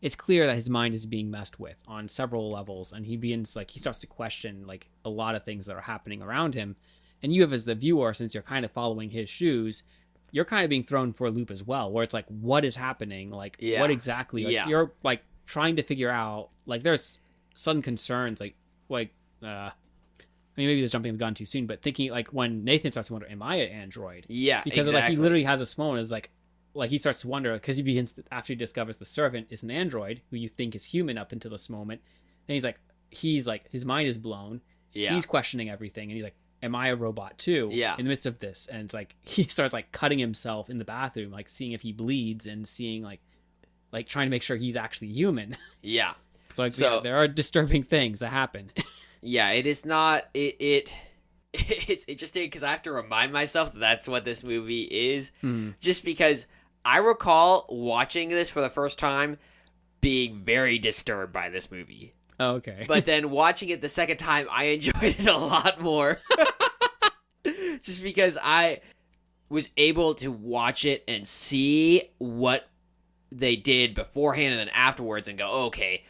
it's clear that his mind is being messed with on several levels, and he starts to question like a lot of things that are happening around him. And you have, as the viewer, since you're kind of following his shoes, you're kind of being thrown for a loop as well, where it's like, what is happening? Like, what exactly? Like, you're like trying to figure out, like, there's sudden concerns, I mean, maybe this jumping the gun too soon, but thinking like when Nathan starts to wonder, am I an android? Yeah, because like he literally has this moment is like he starts to wonder because he begins to, after he discovers the servant is an android who you think is human up until this moment, and he's like his mind is blown. Yeah, he's questioning everything, and he's like, am I a robot too? Yeah, in the midst of this, and it's like he starts like cutting himself in the bathroom, like seeing if he bleeds and seeing like trying to make sure he's actually human. Yeah, so there are disturbing things that happen. Yeah, it is not. It's interesting because I have to remind myself that that's what this movie is. Just because I recall watching this for the first time being very disturbed by this movie. Oh, okay. But then watching it the second time, I enjoyed it a lot more. Just because I was able to watch it and see what they did beforehand and then afterwards and go, okay,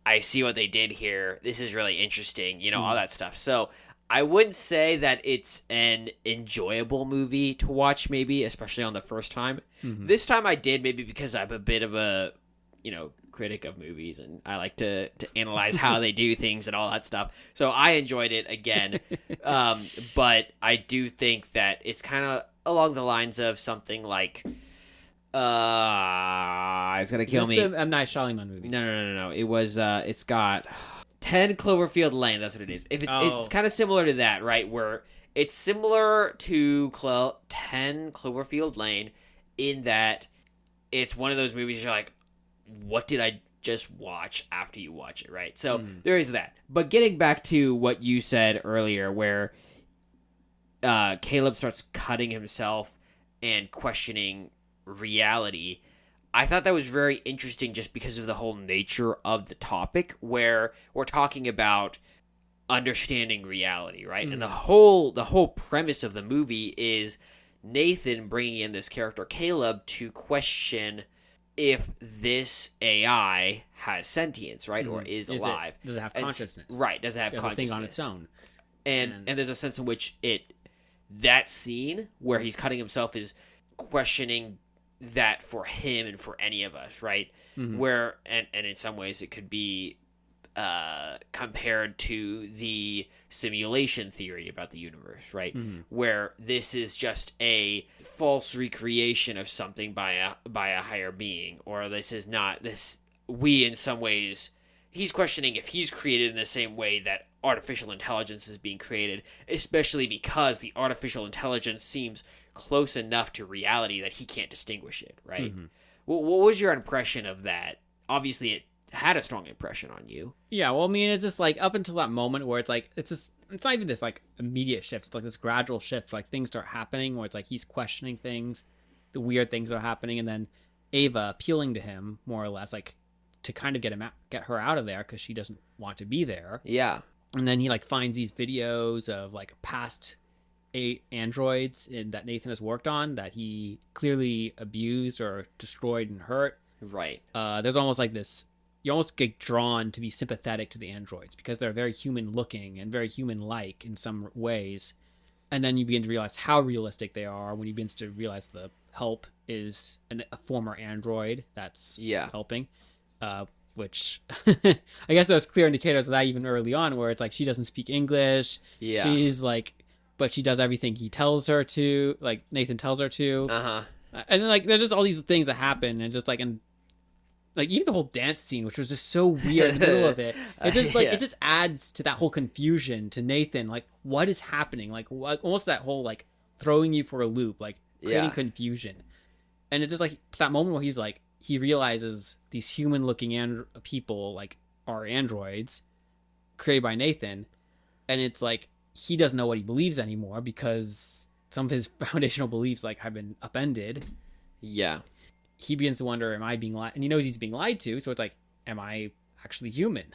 I see what they did here. This is really interesting, all that stuff. So I wouldn't say that it's an enjoyable movie to watch, maybe, especially on the first time. This time I did, maybe because I'm a bit of a, critic of movies, and I like to analyze how they do things and all that stuff. So I enjoyed it again. But I do think that it's kind of along the lines of something like... it's gonna kill me. The M. Night Shyamalan movie. No. It was. It's got 10 Cloverfield Lane. That's what it is. It's kind of similar to that, right? Where it's similar to 10 Cloverfield Lane in that it's one of those movies you're like, what did I just watch after you watch it, right? So there is that. But getting back to what you said earlier, where Caleb starts cutting himself and questioning reality, I thought that was very interesting just because of the whole nature of the topic, where we're talking about understanding reality, right? And the whole premise of the movie is Nathan bringing in this character Caleb to question if this AI has sentience, right? Or is alive. Does it have consciousness? Right, does it have consciousness? Does it think on its own? And there's a sense in which that scene where he's cutting himself is questioning that for him and for any of us, right? Where and in some ways it could be compared to the simulation theory about the universe, right? Where this is just a false recreation of something by a higher being, or this is not this. We in some ways, he's questioning if he's created in the same way that artificial intelligence is being created, especially because the artificial intelligence seems close enough to reality that he can't distinguish it, right? What was your impression of that? Obviously, it had a strong impression on you. Yeah, well, I mean, it's just like up until that moment where it's like, it's not even this like immediate shift. It's like this gradual shift, like things start happening where it's like he's questioning things, the weird things are happening, and then Ava appealing to him more or less, like to kind of get her out of there because she doesn't want to be there. Yeah. And then he like finds these videos of like past androids that Nathan has worked on that he clearly abused or destroyed and hurt. Right. There's almost like this, you almost get drawn to be sympathetic to the androids because they're very human looking and very human like in some ways. And then you begin to realize how realistic they are when you begin to realize the help is a former android that's helping. Which I guess there's clear indicators of that even early on where it's like she doesn't speak English. Yeah. She's like, but she does everything he tells her to, like Nathan tells her to. And then like there's just all these things that happen and just like and like even the whole dance scene, which was just so weird in the middle of it. It just like it just adds to that whole confusion to Nathan, like what is happening? Like what, almost that whole like throwing you for a loop, like creating confusion. And it's just like it's that moment where he's like he realizes these human-looking people like are androids created by Nathan, and it's like he doesn't know what he believes anymore because some of his foundational beliefs like have been upended. Yeah, he begins to wonder, "Am I being lied?" And he knows he's being lied to, so it's like, "Am I actually human?"